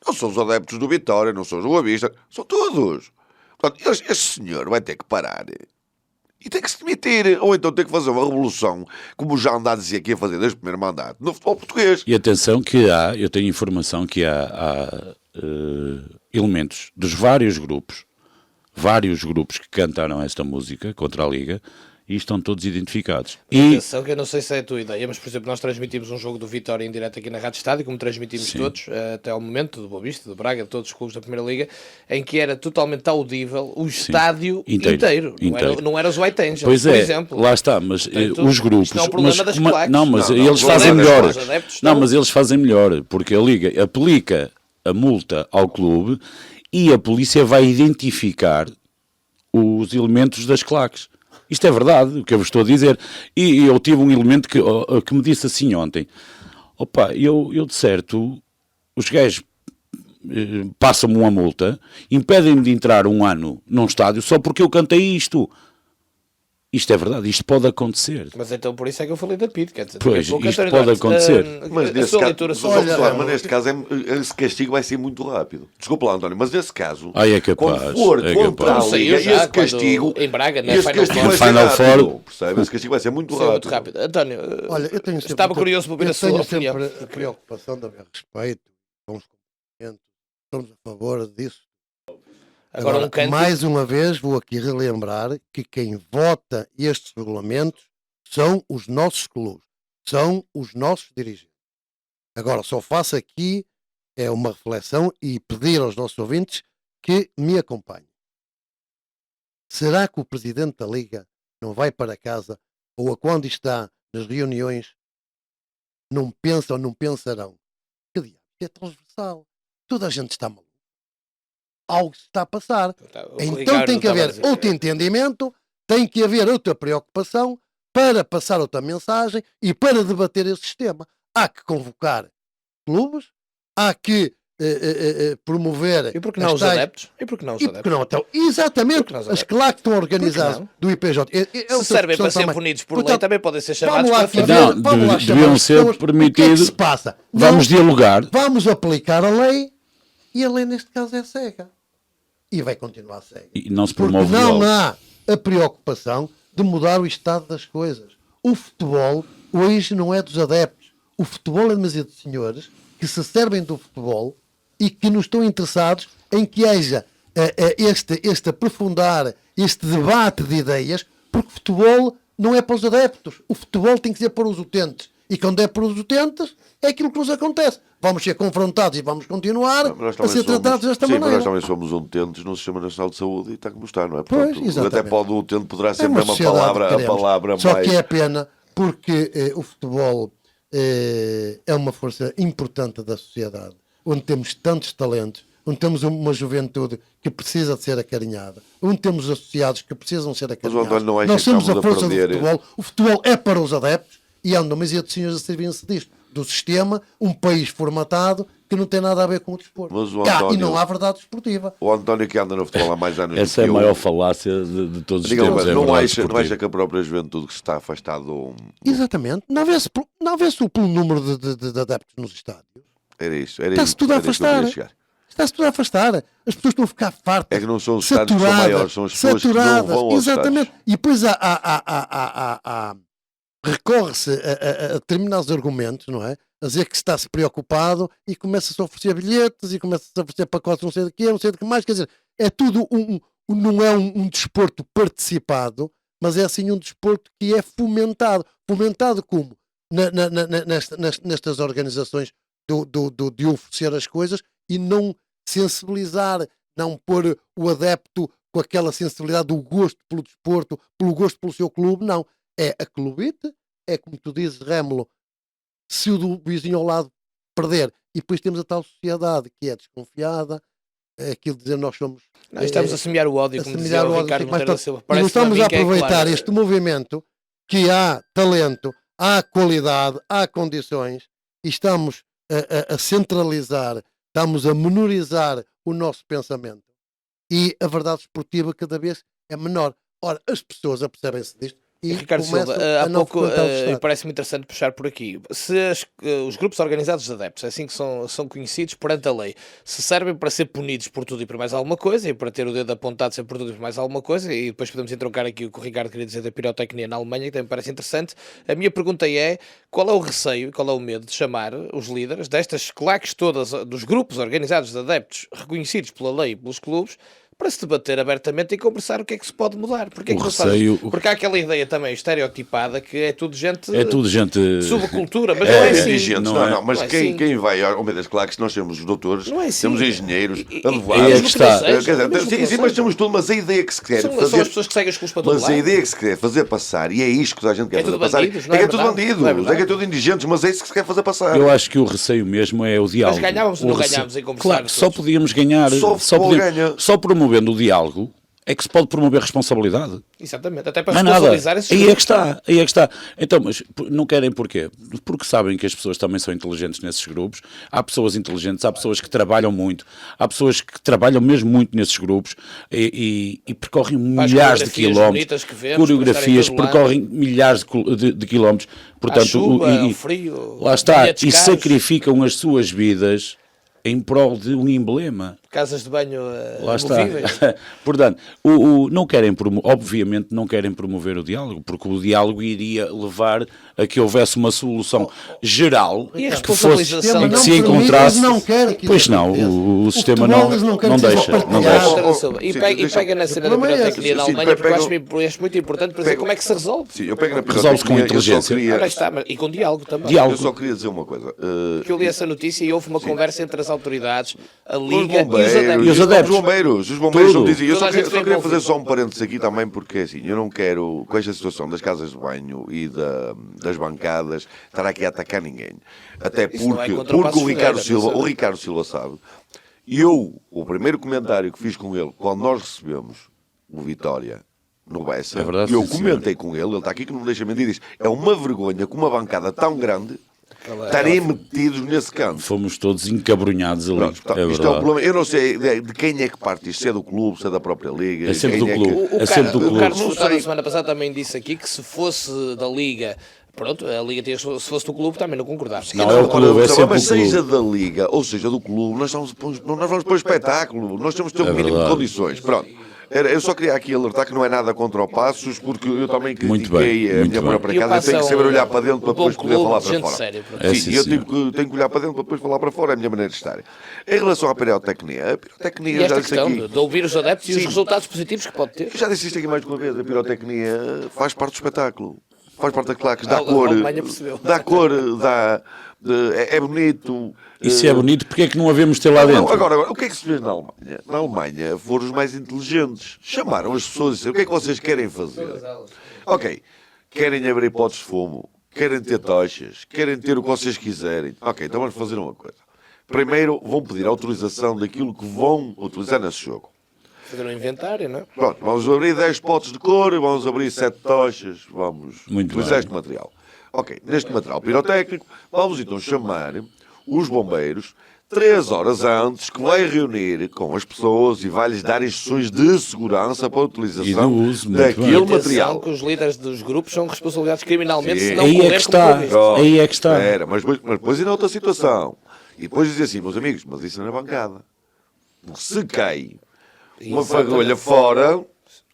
não são os adeptos do Vitória, não são os do Boa Vista, são todos. Portanto, este senhor vai ter que parar e tem que se demitir, ou então tem que fazer uma revolução, como já anda a dizer que ia fazer desde o primeiro mandato, no futebol português. E atenção que eu tenho informação que há elementos dos vários grupos que cantaram esta música contra a Liga, e estão todos identificados. Atenção que eu não sei se é a tua ideia, mas por exemplo, nós transmitimos um jogo do Vitória em direto aqui na Rádio Estádio, como transmitimos todos, até ao momento, do Boa Vista, do Braga, de todos os clubes da Primeira Liga, em que era totalmente audível o estádio inteiro. Não era os White Angels, por exemplo. Lá está, mas portanto, os grupos... Não é um problema das claques. Não, mas eles fazem melhor. Mas eles fazem melhor, porque a Liga aplica a multa ao clube e a polícia vai identificar os elementos das claques. Isto é verdade, o que eu vos estou a dizer. E eu tive um elemento que me disse assim ontem. Opa, eu de certo, os gajos passam-me uma multa, impedem-me de entrar um ano num estádio só porque eu cantei isto. Isto é verdade, isto pode acontecer. Mas então por isso é que eu falei da PID, quer dizer... Pois, isto pode acontecer. Mas neste caso, esse castigo vai ser muito rápido. Desculpa lá, António, mas nesse caso... é capaz. Quando for contra a Liga, esse castigo... Em Braga, esse castigo vai ser rápido. Percebe? Esse castigo vai ser muito rápido. António, olha, eu tenho estava curioso para ouvir a sua opinião. Eu tenho sempre a preocupação de haver respeito, bons comportamentos, estamos a favor disso. Agora, mais uma vez, vou aqui relembrar que quem vota estes regulamentos são os nossos clubes, são os nossos dirigentes. Agora, só faço aqui uma reflexão e pedir aos nossos ouvintes que me acompanhem. Será que o Presidente da Liga não vai para casa ou quando está nas reuniões não pensa ou não pensarão? Que diabo, é transversal. Toda a gente está maluca. Algo se está a passar. Então tem que haver outro entendimento, tem que haver outra preocupação para passar outra mensagem e para debater esse sistema. Há que convocar clubes, há que promover... E por que não os adeptos? E por que não os adeptos? Então, exatamente, as claques que estão organizadas do IPJ. Se servem para ser punidos por lei, também podem ser chamados para deviam ser permitidos. O que é que se passa? Vamos dialogar. Vamos aplicar a lei, e a lei neste caso é cega. E vai continuar cega. E não se promove porque não há a preocupação de mudar o estado das coisas. O futebol hoje não é dos adeptos. O futebol é demasiado de senhores que se servem do futebol e que não estão interessados em que haja este aprofundar, este debate de ideias, porque o futebol não é para os adeptos. O futebol tem que ser para os utentes. E quando é para os utentes, é aquilo que nos acontece. Vamos ser confrontados e vamos continuar a ser tratados desta maneira. Mas nós também somos utentes no Sistema Nacional de Saúde e está como está, não é? Pois, portanto, até pode o utente poderá ser mesmo a palavra Só mais... que é pena, porque o futebol é uma força importante da sociedade, onde temos tantos talentos, onde temos uma juventude que precisa de ser acarinhada, onde temos associados que precisam ser acarinhados. Nós somos a força do futebol. O futebol é para os adeptos e há uma demasia de senhores a servirem-se disto. Do sistema, um país formatado que não tem nada a ver com o desporto. Mas o António, e não há verdade desportiva. O António que anda no futebol há mais anos essa é a maior falácia de todos os tempos. Não acha que a própria juventude que se está afastado... Exatamente. Não vê-se pelo número de adeptos nos estádios. Está-se tudo a afastar. Está-se tudo a afastar. As pessoas estão a ficar fartas. É que não são os estádios que são maiores, são as pessoas que não vão aos exatamente. E depois recorre-se a determinados argumentos, não é? A dizer que está-se preocupado e começa-se a oferecer bilhetes e começa-se a oferecer pacotes, não sei de quê, não sei de que mais. Quer dizer, é tudo não é um desporto participado, mas é assim um desporto que é fomentado. Fomentado como? Nestas organizações de oferecer as coisas e não sensibilizar, não pôr o adepto com aquela sensibilidade do gosto pelo desporto, pelo gosto pelo seu clube, não. É a clubite, é como tu dizes, Rémulo, se o do vizinho ao lado perder. E depois temos a tal sociedade que é desconfiada, é aquilo de dizer nós somos... Nós estamos a semear o ódio, como dizia o Ricardo Monteiro da Silva. E nós estamos a aproveitar este movimento que há talento, há qualidade, há condições, e estamos a centralizar, estamos a menorizar o nosso pensamento. E a verdade esportiva cada vez é menor. Ora, as pessoas apercebem-se disto. E Ricardo Silva, há pouco parece-me interessante puxar por aqui. Se os grupos organizados de adeptos, assim que são conhecidos perante a lei, se servem para ser punidos por tudo e por mais alguma coisa, e para ter o dedo apontado sempre por tudo e por mais alguma coisa, e depois podemos entroncar aqui o que o Ricardo queria dizer da pirotecnia na Alemanha, que também me parece interessante, a minha pergunta é, qual é o receio, qual é o medo de chamar os líderes destas claques todas, dos grupos organizados de adeptos, reconhecidos pela lei e pelos clubes, para se debater abertamente e conversar o que é que se pode mudar. Porque há aquela ideia também estereotipada que é tudo gente subcultura, mas não é assim. Mas quem vai ao meio das claques, nós temos os doutores, temos engenheiros, advogados. Sim, mas temos tudo, mas a ideia que se quer fazer... São as pessoas que seguem os clubes para todo lado. Mas a ideia que se quer fazer passar, e é isto que a gente quer fazer passar, é que é tudo bandidos, é que é tudo indigentes, mas é isso que se quer fazer passar. Eu acho que o receio mesmo é o diálogo. Mas ganhávamos ou não ganhávamos em conversar? Claro, só podíamos ganhar, só promovendo o diálogo é que se pode promover responsabilidade. Exatamente, até para responsabilizar esses aí é que está. Então, mas não querem porquê? Porque sabem que as pessoas também são inteligentes nesses grupos. Há pessoas inteligentes, há pessoas que trabalham muito, há pessoas que trabalham mesmo muito nesses grupos e percorrem milhares de quilómetros. Coreografias, percorrem milhares de quilómetros. Portanto, o frio, lá está, e sacrificam as suas vidas em prol de um emblema. Casas de banho lá está. Portanto, obviamente não querem promover o diálogo, porque o diálogo iria levar a que houvesse uma solução geral e a responsabilização que se encontrasse. Pois não, o sistema não deixa. E pega na cena da pirotecnia na Alemanha, porque eu acho muito importante para dizer como é que se resolve. Resolve-se com inteligência. E com diálogo também. Eu só queria dizer uma coisa. Que eu li essa notícia e houve uma conversa entre as autoridades, a Liga e os adeptos. Os bombeiros não dizem. Eu só queria fazer só um parênteses aqui também, porque assim, eu não quero, com esta situação das casas de banho e das bancadas, estar aqui a atacar ninguém. Até porque o Ricardo Silva sabe. O primeiro comentário que fiz com ele, quando nós recebemos o Vitória no Bessa, eu comentei com ele está aqui que não me deixa mentir, disse, é uma vergonha que uma bancada tão grande estarem metidos nesse canto. Fomos todos encabrunhados ali. Pronto, isto é um problema. Eu não sei de quem é que parte isto, se é do clube, se é da própria liga. É sempre do clube. O Carlos Furtado, na semana passada, também disse aqui que se fosse da liga, pronto, a liga tinha, se fosse do clube também não concordava. Não, é o clube, é sempre o clube. Seja da liga ou seja do clube, nós vamos para o espetáculo, nós temos de ter um mínimo de condições. Pronto. Eu só queria aqui alertar que não é nada contra o Passos, porque eu também critiquei a minha própria casa. Eu tenho que saber olhar para dentro para depois poder falar para fora. Sério, sim, eu tenho que olhar para dentro para depois falar para fora, é a minha maneira de estar. Em relação à pirotecnia, e esta questão de ouvir os adeptos e os resultados positivos que pode ter. Eu já disse isto aqui mais de uma vez, a pirotecnia faz parte do espetáculo. Faz parte da claque, dá cor, é bonito. E se é bonito, porque é que não havemos de ter lá dentro? Agora, o que é que se fez na Alemanha? Na Alemanha foram os mais inteligentes. Chamaram as pessoas e disseram: o que é que vocês querem fazer? Ok, querem abrir potes de fumo, querem ter tochas, querem ter o que vocês quiserem. Ok, então vamos fazer uma coisa. Primeiro vão pedir autorização daquilo que vão utilizar nesse jogo. Fazer um inventário, não é? Pronto, vamos abrir 10 potes de cor, vamos abrir 7 tochas, vamos utilizar este material. Ok, neste material pirotécnico, vamos então chamar os bombeiros 3 horas antes, que vai reunir com as pessoas e vai-lhes dar instruções de segurança para a utilização daquele material. Que os líderes dos grupos são responsabilizados criminalmente se não aí é que está. Aí é que está. Mas depois ainda outra situação. E depois dizer assim, meus amigos, mas isso não é bancada. Porque se cai uma fagulha fora,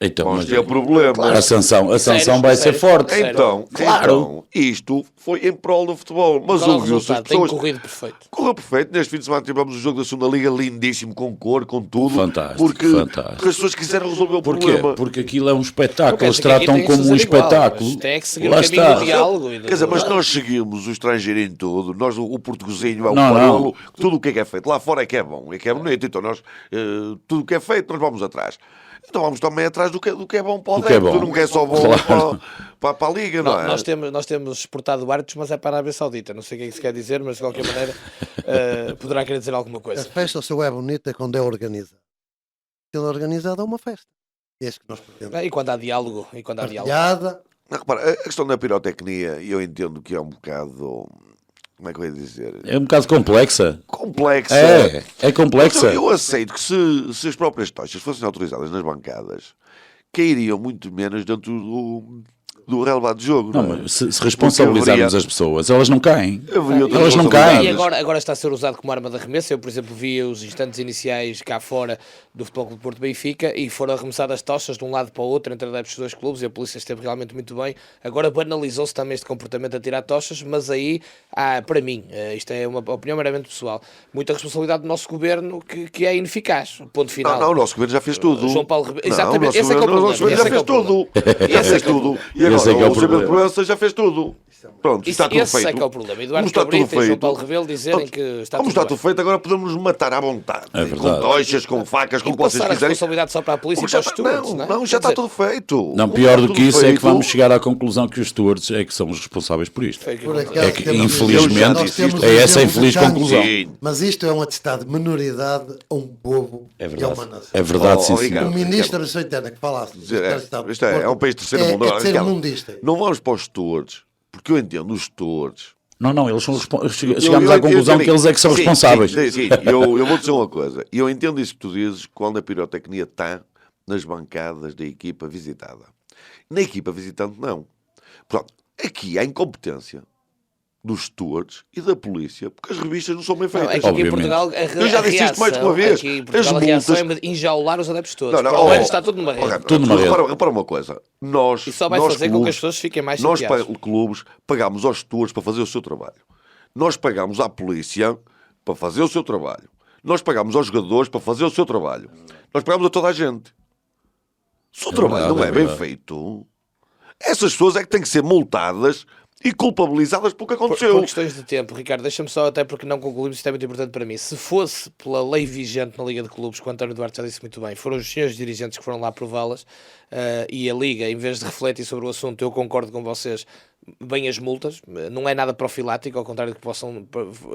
então, vamos ter problema. Claro, a sanção vai ser forte. Então, isto foi em prol do futebol. Mas ouviu-se as pessoas. Tem corrido perfeito. Correu perfeito. Neste fim de semana tivemos o jogo da segunda Liga lindíssimo, com cor, com tudo. Fantástico, porque fantástico. as pessoas quiseram resolver o problema. Porque aquilo é um espetáculo. Eles tratam como um espetáculo. Tem que seguir o caminho do diálogo. Quer dizer, mas nós seguimos o estrangeiro em tudo. Nós, o portuguesinho é o parolo. Tudo o que é feito lá fora é que é bom, é que é bonito. Então nós, tudo o que é feito, nós vamos atrás. Então vamos também atrás do que é bom para o adepto, não é só bom para a Liga, não é? Nós temos exportado árbitros, mas é para a Arábia Saudita. Não sei o que é que isso quer dizer, mas de qualquer maneira poderá querer dizer alguma coisa. A festa só é bonita quando é organizada. Sendo organizada é uma festa. É isso que nós pretendemos. E quando há diálogo. Não, repara, a questão da pirotecnia, eu entendo que é um bocado... Como é que eu ia dizer? É um bocado complexa. Complexa. É complexa. Eu aceito que se as próprias tochas fossem autorizadas nas bancadas, cairiam muito menos dentro do relevado jogo. Não, mas se responsabilizarmos as pessoas, elas não caem. Elas não caem. E agora está a ser usado como arma de arremesso. Eu, por exemplo, vi os instantes iniciais cá fora do Futebol Clube de Porto Benfica e foram arremessadas tochas de um lado para o outro entre adeptos dos dois clubes e a polícia esteve realmente muito bem. Agora banalizou-se também este comportamento a tirar tochas, mas aí, para mim, isto é uma opinião meramente pessoal, muita responsabilidade do nosso governo que é ineficaz. Ponto final. Não, o nosso governo já fez tudo. João Paulo Ribeiro. Exatamente, esse é que é o problema. O nosso governo já fez tudo. Esse é tudo. E agora o Sr. Proença já fez tudo. Pronto, está tudo feito. Esse é que é o problema. Eduardo Cabrita e João Paulo Rebelo dizerem que está tudo feito. Feito, agora podemos nos matar à vontade. É verdade. Com tochas, com facas, com o que vocês quiserem. A responsabilidade só para a polícia e para os stewards, não, já está tudo feito. Não, pior do que isso é que vamos chegar à conclusão que os stewards é que são os responsáveis por isto. É que, infelizmente, é essa a infeliz conclusão. Mas isto é um atestado de minoridade a um povo e a uma nação. É verdade, sim, senhor. O ministro da Soitana que falasse. Isto é um país terceiro mundo. Mundista. Não vamos para os stewards, porque eu entendo os stewards. Não, eles são chegamos à conclusão que eles é que são responsáveis. Sim. Eu vou dizer uma coisa. Eu entendo isso que tu dizes quando a pirotecnia está nas bancadas da equipa visitada. Na equipa visitante, não. Pronto, aqui há incompetência dos stewards e da polícia, porque as revistas não são bem feitas. Aqui em Portugal, eu já disse isto mais de uma vez. Aqui em Portugal, a reação é enjaular os adeptos todos. Está tudo numa rede. Tudo numa rede. Repara uma coisa. E só vai fazer com que as pessoas fiquem mais chateadas. Nós, clubes, pagamos aos stewards para fazer o seu trabalho. Nós pagamos à polícia para fazer o seu trabalho. Nós pagamos aos jogadores para fazer o seu trabalho. Nós pagamos a toda a gente. Se o trabalho não é bem feito, essas pessoas é que têm que ser multadas e culpabilizadas pelo que aconteceu. Por questões de tempo, Ricardo, deixa-me só, até porque não concluímos, isto é muito importante para mim. Se fosse pela lei vigente na Liga de Clubes, que o António Duarte já disse muito bem, foram os senhores dirigentes que foram lá aprová-las, e a Liga, em vez de refletir sobre o assunto, eu concordo com vocês, bem as multas, não é nada profilático, ao contrário do que possam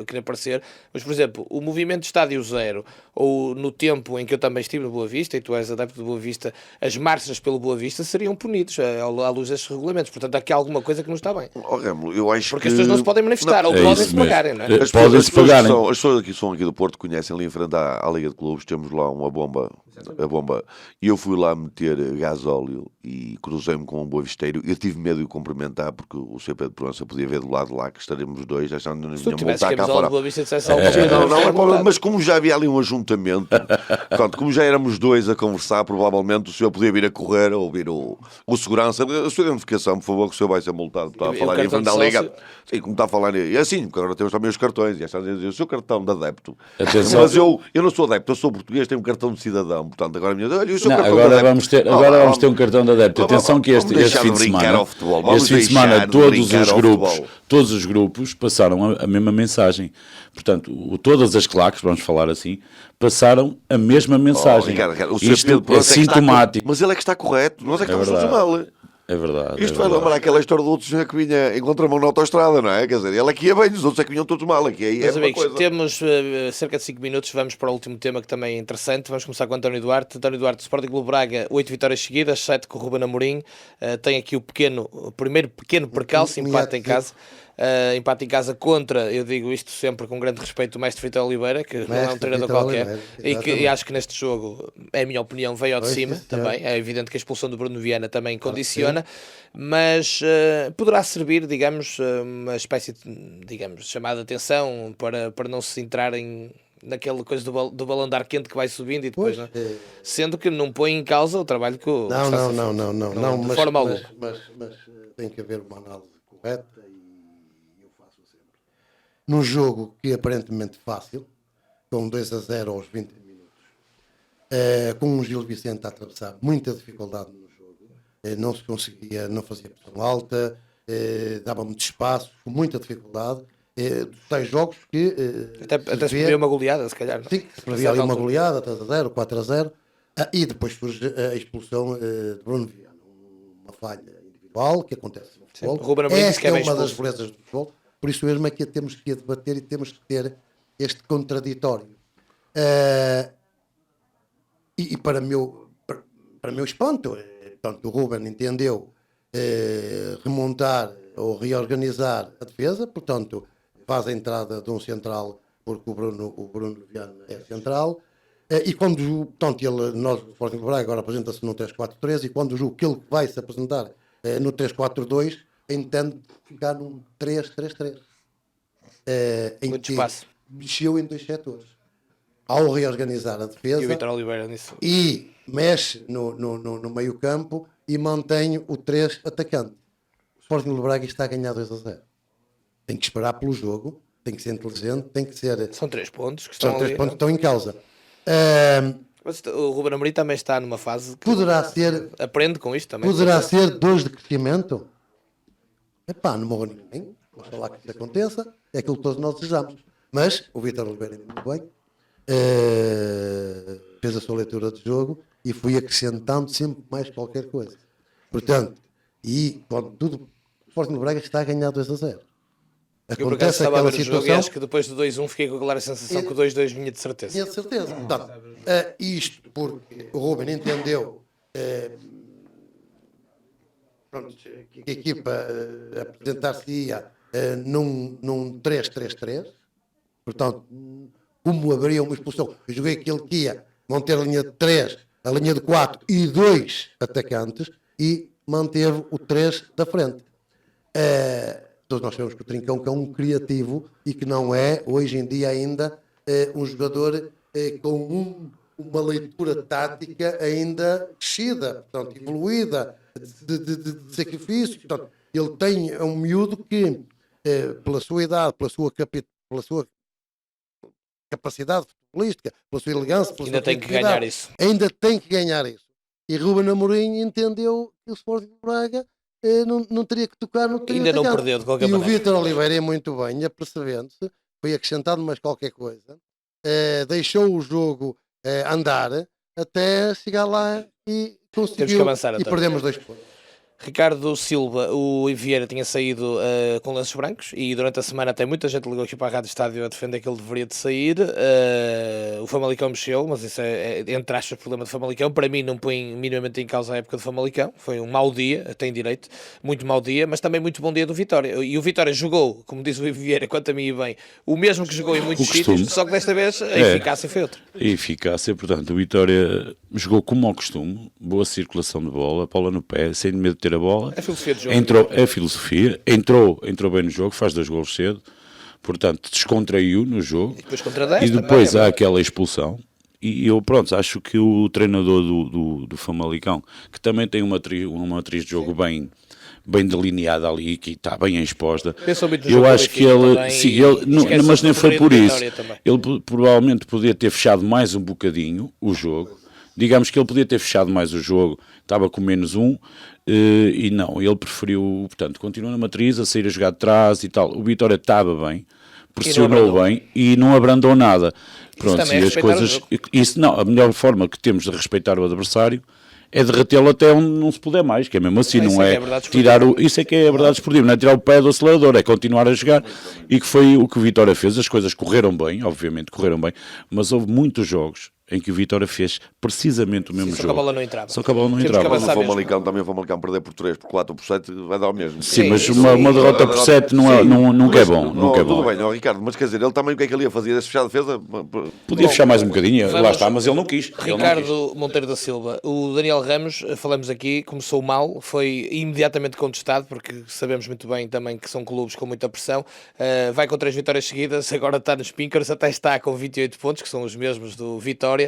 querer parecer, mas, por exemplo, o movimento de Estádio Zero, ou no tempo em que eu também estive no Boa Vista, e tu és adepto do Boa Vista, as marchas pelo Boa Vista seriam punidos à luz destes regulamentos. Portanto, aqui há alguma coisa que não está bem. Rémulo, eu acho porque as pessoas não se podem manifestar, ou podem-se pagarem, não é? As pessoas que são aqui do Porto conhecem ali em frente à Liga de Clubes, temos lá uma bomba, e eu fui lá meter gasóleo e cruzei-me com um boavisteiro. Eu tive medo de o cumprimentar porque o Sr. Pedro Proença podia ver do lado de lá que estaremos dois, achando que não vinha multar cá fora. Mas como já havia ali um ajuntamento, pronto, como já éramos dois a conversar, provavelmente o senhor podia vir a correr ou vir o segurança. A sua identificação, por favor, que o senhor vai ser multado. Está a falar em frente à Liga. Sim, como está a falar. E assim, porque agora temos também os cartões. E está a dizer, o seu cartão de adepto. Atenção. Mas eu não sou adepto, eu sou português, tenho um cartão de cidadão. Portanto, agora olha, o seu cartão agora de adepto. Vamos ter um cartão de adepto. Atenção que este fim de semana, todos os grupos passaram a mesma mensagem. Portanto, todas as claques, vamos falar assim, passaram a mesma mensagem. Isto é sintomático. Mas ele é que está correto, nós é que estamos todos mal. É verdade. Isto vai lembrar aquela história do outro senhor que vinha em contramão na autoestrada, não é? Quer dizer, ele aqui ia bem, os outros é que vinham todos mal. Aqui é meus amigos, temos cerca de 5 minutos, vamos para o último tema que também é interessante. Vamos começar com António Duarte. António Duarte, do Sporting Clube Braga, 8 vitórias seguidas, 7 com o Ruben Amorim. Tem aqui o primeiro pequeno percalço, empate em casa. Empate em casa contra, eu digo isto sempre com grande respeito, o mestre Vitor Oliveira, que não é um treinador qualquer, e acho que neste jogo, é a minha opinião, veio ao de cima também. É evidente que a expulsão do Bruno Viana também condiciona, mas poderá servir, digamos, uma espécie de, digamos, chamada de atenção para não se entrarem naquela coisa do balão de ar quente que vai subindo e depois, não? Sendo que não põe em causa o trabalho que o não, de forma alguma. Mas tem que haver uma análise correta. Num jogo que é aparentemente fácil, com 2-0 aos 20 minutos, com o Gil Vicente a atravessar muita dificuldade no jogo, não se conseguia, não fazia pressão alta, dava muito espaço, com muita dificuldade, dos tais jogos que... até se previa uma goleada, se calhar. Sim, se previa ali uma goleada, 3-0, 4-0, e depois surge a expulsão de Bruno Viana, uma falha individual que acontece no futebol. Esta é uma das belezas do futebol. Por isso mesmo é que temos que debater e temos que ter este contraditório. E para meu espanto, portanto, o Ruben entendeu remontar ou reorganizar a defesa, portanto, faz a entrada de um central, porque o Bruno Viana é central, e quando, portanto, nós, o Sporting Braga, agora apresenta-se no 3-4-3, e quando o jogo que ele vai se apresentar no 3-4-2, entende ficar num 3-3-3. Em muito que espaço. Mexeu em dois setores. Ao reorganizar a defesa, e o Vitor Oliveira nisso. E mexe no meio campo e mantém o 3 atacante. O Sporting de Braga está a ganhar 2-0. Tem que esperar pelo jogo, tem que ser inteligente, tem que ser... São 3 pontos que estão São 3 pontos que estão em causa. Mas o Ruben Amorim também está numa fase que poderá ser, aprende com isto também. Poderá ser 2 de crescimento? Epá, não morro ninguém. Vamos falar que isso aconteça. É aquilo que todos nós desejamos. Mas o Vitor Oliveira muito bem. Fez a sua leitura de jogo e foi acrescentando sempre mais qualquer coisa. Portanto, e quando tudo, o Sporting de Braga está a ganhar 2-0. Acontece aquela situação. E acho que depois do 2-1 fiquei com a clara sensação que o 2-2 vinha de certeza. Tinha de certeza. Portanto, isto porque o Ruben entendeu que a equipa apresentar-se-ia num 3-3-3. Portanto, como haveria uma expulsão, eu joguei aquele que ia manter a linha de 3, a linha de 4 e 2 atacantes e manteve o 3 da frente. Todos nós sabemos que o Trincão que é um criativo e que não é, hoje em dia ainda, um jogador com uma leitura tática ainda crescida, portanto, evoluída, de sacrifício. Portanto, ele tem um miúdo que, pela sua idade, pela sua capacidade futebolística, pela sua elegância, pela ainda sua tem que ganhar isso. Ainda tem que ganhar isso. E Ruben Amorim entendeu que o Sporting de Braga não teria que tocar no trio. Ainda não perdeu de qualquer maneira. E o Vitor Oliveira é muito bem, apercebendo-se, foi acrescentado mais qualquer coisa, deixou o jogo andar até chegar lá e conseguiu. Temos que avançar, e perdemos 2 pontos. Ricardo Silva, o Vieira tinha saído com lenços brancos e durante a semana até muita gente ligou aqui para a Rádio Estádio a defender que ele deveria de sair. O Famalicão mexeu, mas isso é entre aspas o problema do Famalicão. Para mim não põe minimamente em causa a época do Famalicão. Foi um mau dia, tem direito, muito mau dia, mas também muito bom dia do Vitória. E o Vitória jogou, como diz o Vieira, quanto a mim e bem, o mesmo que jogou em muitos sítios, só que desta vez a eficácia foi outra. A eficácia, portanto, o Vitória jogou como ao costume, boa circulação de bola no pé, sem medo de ter a bola. É filosofia de jogo. Entrou bem no jogo, faz 2 golos cedo, portanto, descontraiu no jogo. E depois contra 10 e depois há aquela expulsão. E eu, acho que o treinador do Famalicão, que também tem uma atriz de jogo bem delineada ali, que está bem exposta, eu acho que ele, mas nem foi por isso. Ele provavelmente podia ter fechado mais um bocadinho o jogo. Digamos que ele podia ter fechado mais o jogo, estava com -1, e não, ele preferiu, portanto, continuou na matriz, a sair a jogar de trás e tal. O Vitória estava bem, pressionou bem e não abrandou nada. Pronto, e as coisas. A melhor forma que temos de respeitar o adversário é derretê-lo até onde não se puder mais, que é mesmo assim, não é tirar isso é que é a verdade esportiva, não é tirar o pé do acelerador, é continuar a jogar, e que foi o que o Vitória fez. As coisas correram bem, obviamente correram bem, mas houve muitos jogos em que o Vitória fez precisamente o mesmo jogo. Só que a bola não entrava. Só que a bola não entrava. Mas o Famalicão perder por 3, por 4, por 7 vai dar o mesmo. Sim, mas uma derrota por 7 nunca é bom. Nunca é bom. Tudo bem, Ricardo, mas quer dizer, ele também o que é que ele ia fazer? Fechar a defesa? Podia fechar mais um bocadinho, lá está, mas ele não quis. Ricardo Monteiro da Silva, o Daniel Ramos, falamos aqui, começou mal, foi imediatamente contestado, porque sabemos muito bem também que são clubes com muita pressão. Vai com 3 vitórias seguidas, agora está nos Pinkers, até está com 28 pontos, que são os mesmos do Vitória.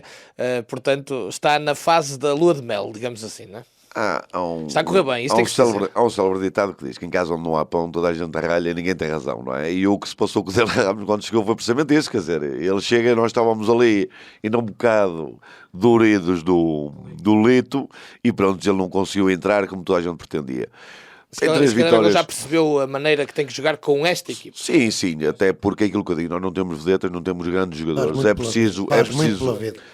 Portanto, está na fase da lua de mel, digamos assim, não é? Está a correr bem, isso tem que se dizer. Há um célebre ditado que diz que em casa onde não há pão, toda a gente arralha e ninguém tem razão, não é? E o que se passou com o Zé Ramos quando chegou foi precisamente isso, quer dizer, ele chega e nós estávamos ali ainda um bocado doridos do Lito e pronto, ele não conseguiu entrar como toda a gente pretendia. Se calhar já percebeu a maneira que tem que jogar com esta equipe. Sim, até porque é aquilo que eu digo, nós não temos vedetas, não temos grandes jogadores, é preciso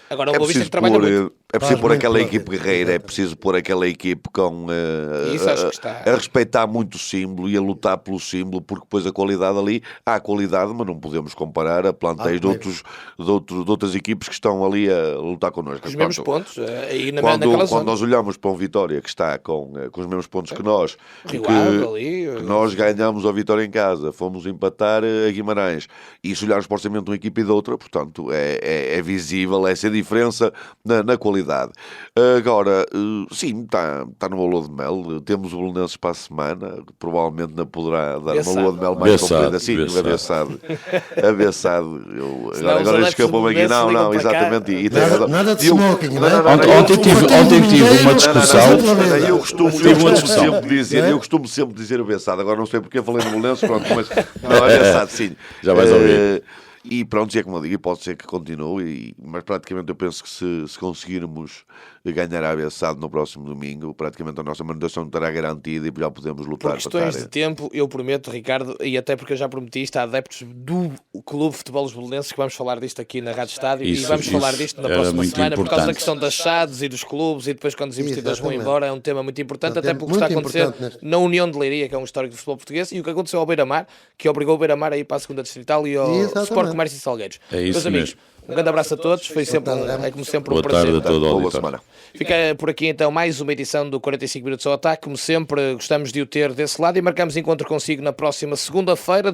agora o Boa Vista trabalha muito. É preciso pôr aquela equipe guerreira, é preciso pôr aquela equipe a respeitar muito o símbolo e a lutar pelo símbolo, porque depois a qualidade ali, há qualidade, mas não podemos comparar a plantéis de outras equipes que estão ali a lutar connosco. Os mesmos pontos, quando nós olhamos para um Vitória que está com os mesmos pontos que nós, que nós ganhamos a Vitória em casa, fomos empatar a Guimarães, e se olharmos para o orçamento de uma equipe e da outra, portanto, é visível essa diferença na qualidade. Agora, sim, está numa lua de mel. Temos o Belenenses para a semana, provavelmente não poderá dar uma lua de mel mais comprida. Sim, abeçado. Agora escapou-me aqui. Não, exatamente. Nada de smoking, Ontem tive uma discussão. Eu costumo sempre dizer abeçado. Agora não sei porque falei no Belenenses, pronto, mas não, abeçado, sim. Já vais ouvir. E pronto, é como eu digo, e pode ser que continue, mas praticamente eu penso que se conseguirmos ganhar a Abeçado no próximo domingo, praticamente a nossa manutenção estará garantida e já podemos lutar. Por questões de tempo, eu prometo, Ricardo, e até porque eu já prometi isto a adeptos do Clube de Futebol dos Belenenses, que vamos falar disto aqui na Rádio Estádio e vamos falar disto na próxima semana, por causa da questão das SADs e dos clubes, e depois quando os investidores vão embora, é um tema muito importante, até porque está a acontecer na União de Leiria, que é um histórico do futebol português, e o que aconteceu ao Beira-Mar, que obrigou o Beira-Mar a ir para a segunda distrital e ao Sport Comércio e Salgueiros. Meus amigos, um grande abraço a todos, foi sempre, como sempre um prazer. Boa tarde a toda a semana. Fica por aqui então mais uma edição do 45 Minutos ao Ataque. Como sempre, gostamos de o ter desse lado e marcamos encontro consigo na próxima segunda-feira.